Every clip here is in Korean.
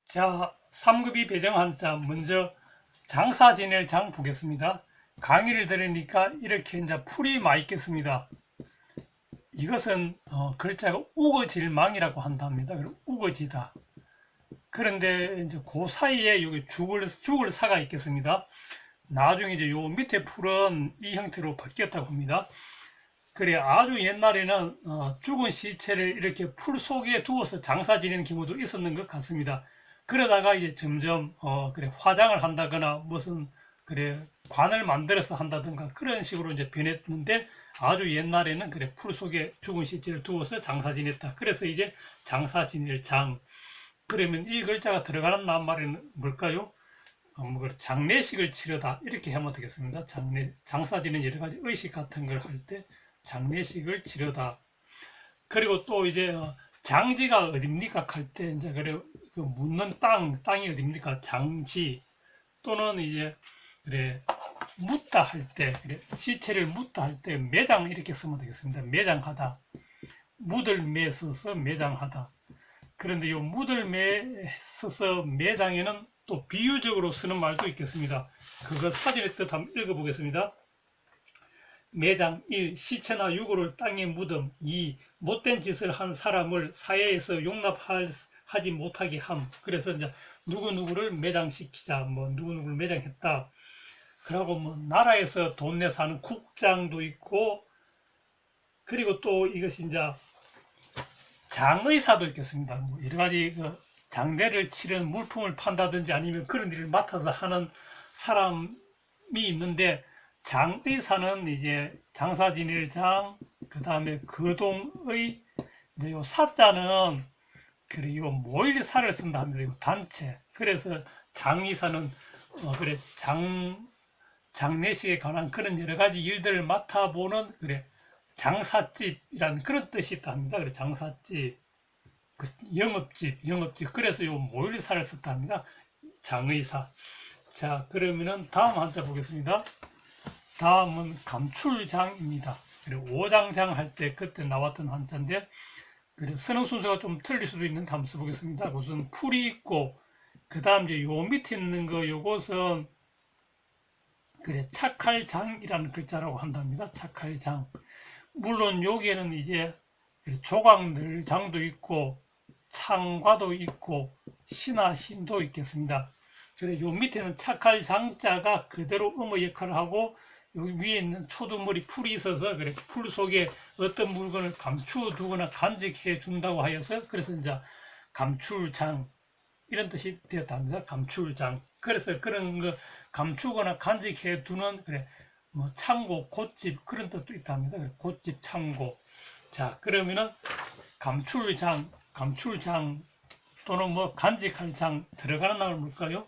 자, 3급이 배정한 자, 먼저 장사 지낼 장 보겠습니다. 강의를 들으니까 이렇게 이제 풀이 많이 있겠습니다. 이것은 글자가 우거질망이라고 한답니다. 우거지다. 그런데 이제 그 사이에 여기 죽을 사가 있겠습니다. 나중에 이제 요 밑에 풀은 이 형태로 바뀌었다고 합니다. 그래, 아주 옛날에는 죽은 시체를 이렇게 풀 속에 두어서 장사 지내는 경우도 있었는 것 같습니다. 그러다가 이제 점점 그래 화장을 한다거나 무슨 그래 관을 만들어서 한다든가 그런 식으로 이제 변했는데, 아주 옛날에는 그래 풀 속에 죽은 시체를 두어서 장사 지냈다. 그래서 이제 장사 지낼 장. 그러면 이 글자가 들어가는 낱말은 뭘까요? 장례식을 치르다 이렇게 하면 되겠습니다. 장사 지는 여러 가지 의식 같은 걸 할 때 장례식을 치르다. 그리고 또 이제 장지가 어딥니까 할 때 이제 그래 그 묻는 땅이 어딥니까? 장지. 또는 이제 그래 묻다 할 때, 그래 시체를 묻다 할 때 매장 이렇게 쓰면 되겠습니다. 매장하다. 묻을 매 써서 매장하다. 그런데 이 묻을 매 써서 매장에는 또 비유적으로 쓰는 말도 있겠습니다. 그거 사전의 뜻 한번 읽어보겠습니다. 매장 1. 시체나 유골을 땅에 묻음. 2. 못된 짓을 한 사람을 사회에서 용납하지 못하게 함. 그래서 이제 누구누구를 매장시키자, 뭐 누구누구를 매장했다. 그리고 뭐 나라에서 돈 내서 하는 국장도 있고, 그리고 또 이것이 이제 장의사도 있겠습니다. 뭐 여러 가지 장례를 치르는 물품을 판다든지 아니면 그런 일을 맡아서 하는 사람이 있는데, 장의사는 이제 장사 지낼 장, 그 다음에 거동의, 이제 요 사자는 그래 요 모일사를 쓴다 합니다. 요 단체. 그래서 장의사는 그래 장례식에 관한 그런 여러 가지 일들을 맡아보는 그래 장사집이라는 그런 뜻이 있다 합니다. 그래 장사집, 영업집. 그래서 요 모일사를 썼다 합니다. 장의사. 자, 그러면은 다음 한자 보겠습니다. 다음은 감출장입니다. 오장장 할 때 그때 나왔던 한자인데, 쓰는 순서가 좀 틀릴 수도 있는데 한번 써보겠습니다. 우선 풀이 있고, 그 다음 이제 요 밑에 있는 거 요것은 착할장이라는 글자라고 한답니다. 착할장. 물론 여기에는 이제 조각늘장도 있고 창과도 있고 신하신도 있겠습니다. 그래 요 밑에는 착할 장자가 그대로 음의 역할을 하고, 여기 위에 있는 초두머리 풀이 있어서 그래 풀 속에 어떤 물건을 감추두거나 간직해 준다고 하여서, 그래서 이제 감출장 이런 뜻이 되었다 합니다. 감출장. 그래서 그런 거 감추거나 간직해 두는 그래 뭐 창고, 곶집 그런 뜻도 있다 합니다. 곶집, 창고. 자, 그러면은 감출장 또는 뭐 간직할 장 들어가는 날 뭘까요?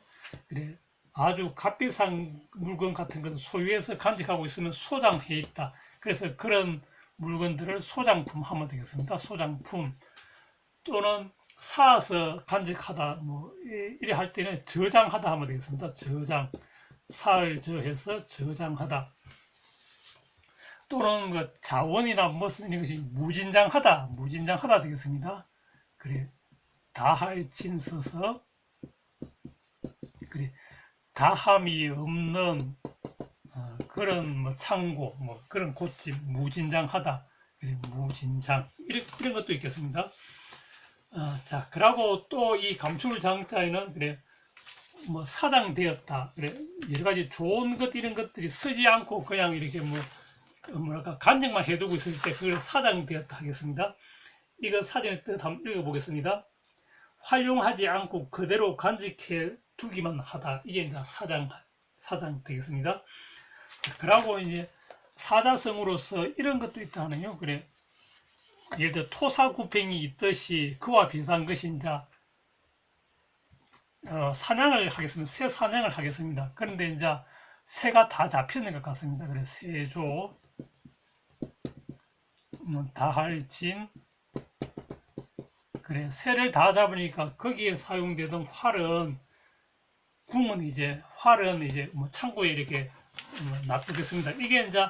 그래 아주 값비싼 물건 같은 것을 소유해서 간직하고 있으면 소장해 있다. 그래서 그런 물건들을 소장품 하면 되겠습니다. 소장품. 또는 사서 간직하다, 뭐 이래 할 때는 저장하다 하면 되겠습니다. 저장. 사을 저해서 저장하다. 또는 그 자원이나 무슨 이것이 무진장하다 되겠습니다. 그래 다할 진 써서 그래 다함이 없는 그런 뭐 창고, 뭐 그런 곶집, 무진장하다. 그래 무진장 이런 것도 있겠습니다. 자, 그리고 또 이 감출장자에는 그래 뭐 사장되었다. 그래 여러 가지 좋은 것 이런 것들이 쓰지 않고 그냥 이렇게 뭐 뭐랄까 간직만 해두고 있을 때 그걸 사장되었다 하겠습니다. 이거 사전의 뜻 한번 읽어보겠습니다. 활용하지 않고 그대로 간직해 두기만 하다. 이게 이제 사장 되겠습니다. 그러고 이제 사자성으로서 이런 것도 있다 하네요. 그래 예를 들어 토사구팽이 있듯이 그와 비슷한 것이 이제 사냥을 하겠습니다. 새 사냥을 하겠습니다. 그런데 이제 새가 다 잡히는 것 같습니다. 그래서 새조, 다할진, 그래 새를 다 잡으니까 거기에 사용되던 활은 활은 이제 뭐 창고에 이렇게 놔두겠습니다. 이게 이제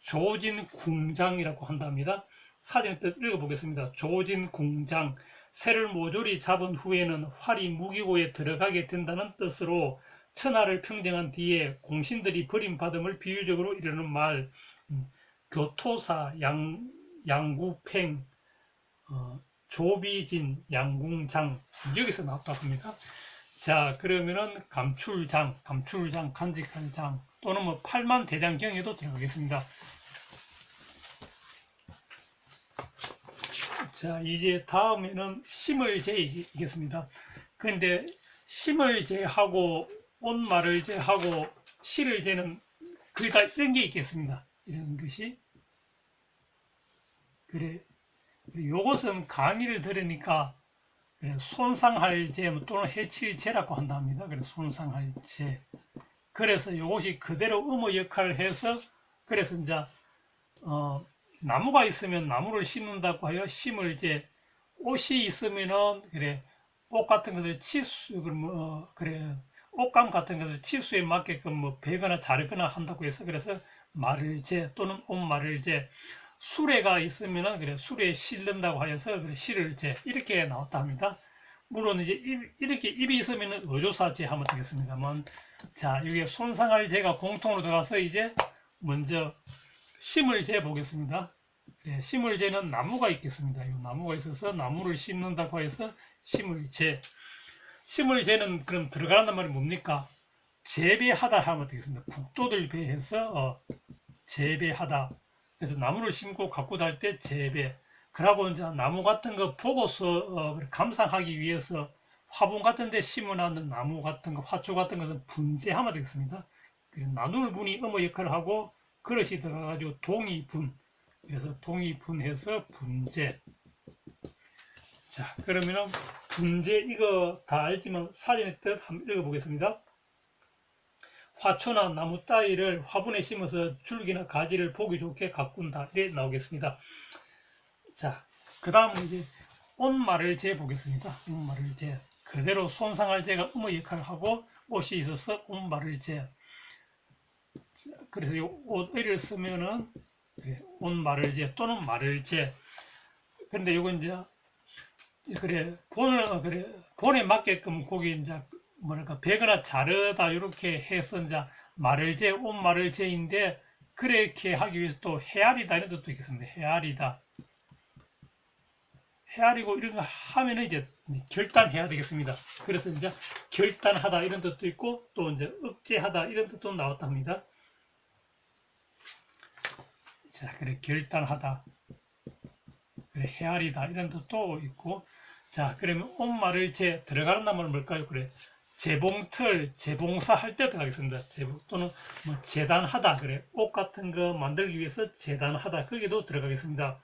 조진궁장이라고 한답니다. 사전의 뜻 읽어보겠습니다. 조진궁장, 새를 모조리 잡은 후에는 활이 무기고에 들어가게 된다는 뜻으로 천하를 평정한 뒤에 공신들이 버림받음을 비유적으로 이르는 말, 교토사, 양구팽, 조비진, 양궁장, 여기서 나왔다고 합니다. 자, 그러면은 감출장, 간직한 장, 또는 뭐 팔만대장경에도 들어가겠습니다. 자, 이제 다음에는 심을제이겠습니다. 그런데 심을제하고 온말을제하고 실을제는 거의 다 이런 게 있겠습니다. 이런 것이. 그래, 요것은 강의를 들으니까 손상할 제 또는 해칠 제라고 한답니다. 그래서 손상할 제. 그래서 요것이 그대로 음의 역할을 해서, 그래서 이제 나무가 있으면 나무를 심는다고 하여 심을제, 옷이 있으면은 그래 옷 같은 것들 치수 그래 옷감 같은 것들 치수에 맞게끔 뭐 베거나 자르거나 한다고 해서 그래서 마를제 또는 옷마를제, 수레가 있으면은 그래 수레에 실른다고 하여서 그래 실을제 이렇게 나왔다 합니다. 물론 이제 이렇게 입이 있으면은 어조사제 하면 되겠습니다만, 자 여기 손상할 제가 공통으로 들어가서 이제 먼저 심을제 보겠습니다. 네, 심을제는 나무가 있겠습니다. 이 나무가 있어서 나무를 심는다고 해서 심을제. 심을제는 그럼 들어가는 말이 뭡니까? 재배하다 하면 되겠습니다. 국도들 배해서 재배하다. 그래서 나무를 심고 갖고 달 때 재배. 그러고 이제 나무 같은 거 보고서 감상하기 위해서 화분 같은 데 심어놨는 나무 같은 거, 화초 같은 것은 분재하면 되겠습니다. 나눌 분이 음의 역할을 하고 그릇이 들어가가지고 동이분. 그래서 동이분해서 분재. 자, 그러면은 분재 이거 다 알지만 사전의 뜻 한번 읽어보겠습니다. 화초나 나무 따위를 화분에 심어서 줄기나 가지를 보기 좋게 가꾼다. 이렇게 나오겠습니다. 자, 그 다음 이제 온말을 재 보겠습니다. 온말을 재. 그대로 손상할 재가 음의 역할을 하고 옷이 있어서 온말을 재. 그래서 이 옷을 쓰면은 온말을 재 또는 말을 재. 그런데 이건 이제 그래 본에 맞게끔 거기 이제 뭐랄까 베거나 자르다 이렇게 해서 이제 말을 재 온말을 재인데, 그렇게 하기 위해서 또 헤아리다 이런 뜻도 있겠습니다. 헤아리다. 헤아리고 이런 거 하면은 이제 결단해야 되겠습니다. 그래서 이제 결단하다 이런 뜻도 있고 또 이제 억제하다 이런 뜻도 나왔다 합니다. 자, 그래 결단하다, 그래 헤아리다 이런 뜻도 있고. 자, 그러면 온말을 재 들어가는 나무는 뭘까요? 그래 재봉틀, 재봉사 할 때 들어가겠습니다. 또는 뭐 재단하다, 그래 옷 같은 거 만들기 위해서 재단하다, 거기도 들어가겠습니다.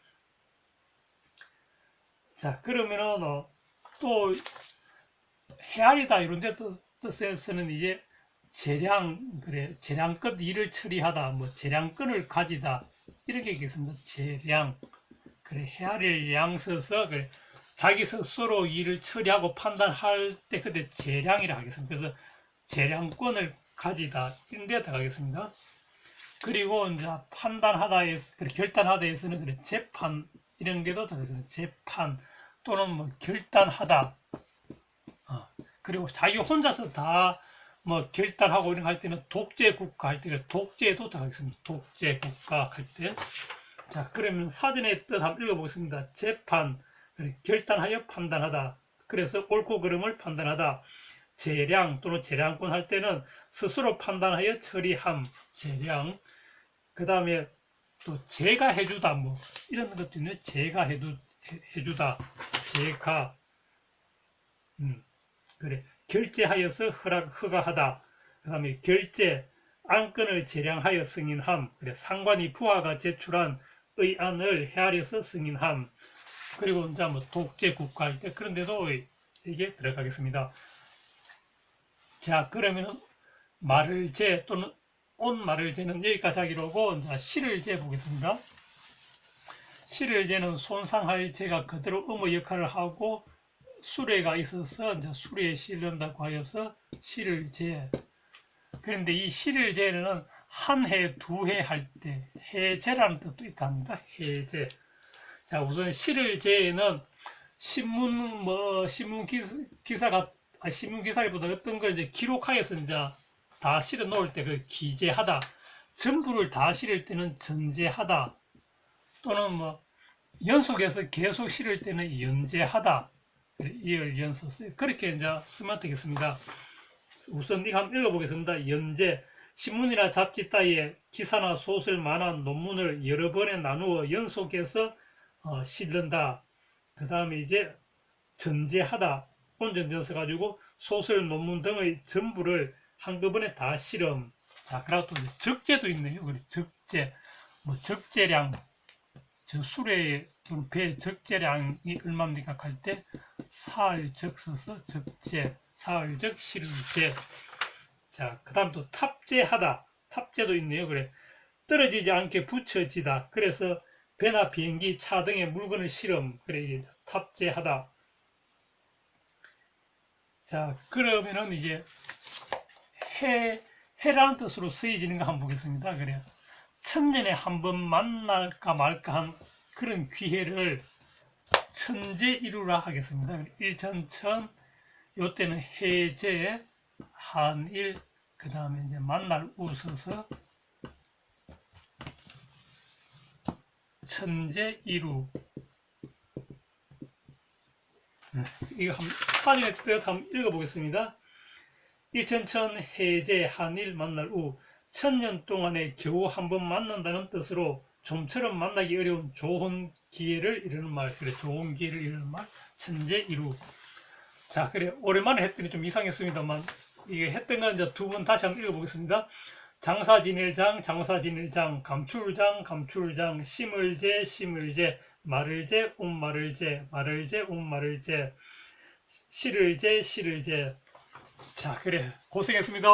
자, 그러면은 또 헤아리다 이런 데 뜻에서는 이제 재량, 그래 재량껏 일을 처리하다, 뭐 재량권을 가지다 이렇게 있겠습니다. 재량, 그래 헤아릴 양 써서 그래 자기 스스로 일을 처리하고 판단할 때 그때 재량이라 하겠습니다. 그래서 재량권을 가지다 이런 데 들어가겠습니다. 그리고 이제 판단하다에서, 그래 결단하다에서는 그래 재판 이런 게도 들어가겠습니다. 재판 또는 뭐 결단하다. 그리고 자기 혼자서 다 뭐 결단하고 이런 거 할 때는 독재국가 할 때 독재도 들어가겠습니다. 독재국가 할 때. 자, 그러면 사전의 뜻 한번 읽어보겠습니다. 재판, 결단하여 판단하다. 그래서 옳고 그름을 판단하다. 재량 또는 재량권 할 때는 스스로 판단하여 처리함, 재량. 그 다음에 또 제가 해주다, 뭐 이런 것도 있네. 제가 해주다, 제가. 그래 결제하여서 허가하다. 그 다음에 결제, 안건을 재량하여 승인함. 그래 상관이 부하가 제출한 의안을 헤아려서 승인함. 그리고 이제 뭐 독재 국가일 때 그런 데도 이게 들어가겠습니다. 자, 그러면은 말을 재 또는 온말을 재는 여기까지 하기로 하고, 이제 실을 재 보겠습니다. 실을 재는 손상할 재가 그대로 음의 역할을 하고 수레가 있어서 이제 수레에 실른다고 하여서 실을 재. 그런데 이 실을 재는 한 해, 두 해 할 때 해제라는 뜻도 있답니다. 해제. 자, 우선 실을 재는 신문 기사보다 어떤 걸 이제 기록하여서 이제 다 실어 놓을 때 그 기재하다, 전부를 다 실을 때는 전제하다, 또는 뭐 연속해서 계속 실을 때는 연재하다, 이을 연서 그렇게 이제 쓰면 되겠습니다. 우선 이거 한번 읽어보겠습니다. 연재, 신문이나 잡지 따위에 기사나 소설, 만화, 논문을 여러 번에 나누어 연속해서 실른다. 그 다음에 이제 전제하다, 온전전 써가지고 소설, 논문 등의 전부를 한꺼번에 다 실험. 자, 그리고 또 적재도 있네요. 그래, 적재, 뭐 적재량, 저 수레 또는 배 적재량이 얼마입니까? 할 때 사흘적 써서 적재, 사흘적 실제. 자, 그 다음 또 탑재하다, 탑재도 있네요. 그래, 떨어지지 않게 붙여지다. 그래서 배나 비행기, 차 등의 물건을 실험. 그래, 이게 탑재하다. 자, 그러면은 이제 해라는 뜻으로 쓰여지는 거 한번 보겠습니다. 그래요. 천년에 한 번 만날까 말까 한 그런 기회를 천재일우라 하겠습니다. 일천천, 요때는 해제, 한일, 그 다음에 이제 만날 우 써서 천재일우. 이거 사진의 뜻 한번 읽어보겠습니다. 일천천, 해제, 한일, 만날 우. 천년 동안에 겨우 한 번 만난다는 뜻으로 좀처럼 만나기 어려운 좋은 기회를 이루는 말. 그래, 좋은 기회를 이루는 말. 천재일우. 자, 그래, 오랜만에 했더니 좀 이상했습니다만, 이게 했던 건 이제 두 번 다시 한번 읽어보겠습니다. 장사지낼장, 장사지낼장, 감출장, 감출장, 심을제, 심을제, 말을제, 말을제, 말을제, 말을제, 실을제, 실을제. 자, 그래, 고생했습니다.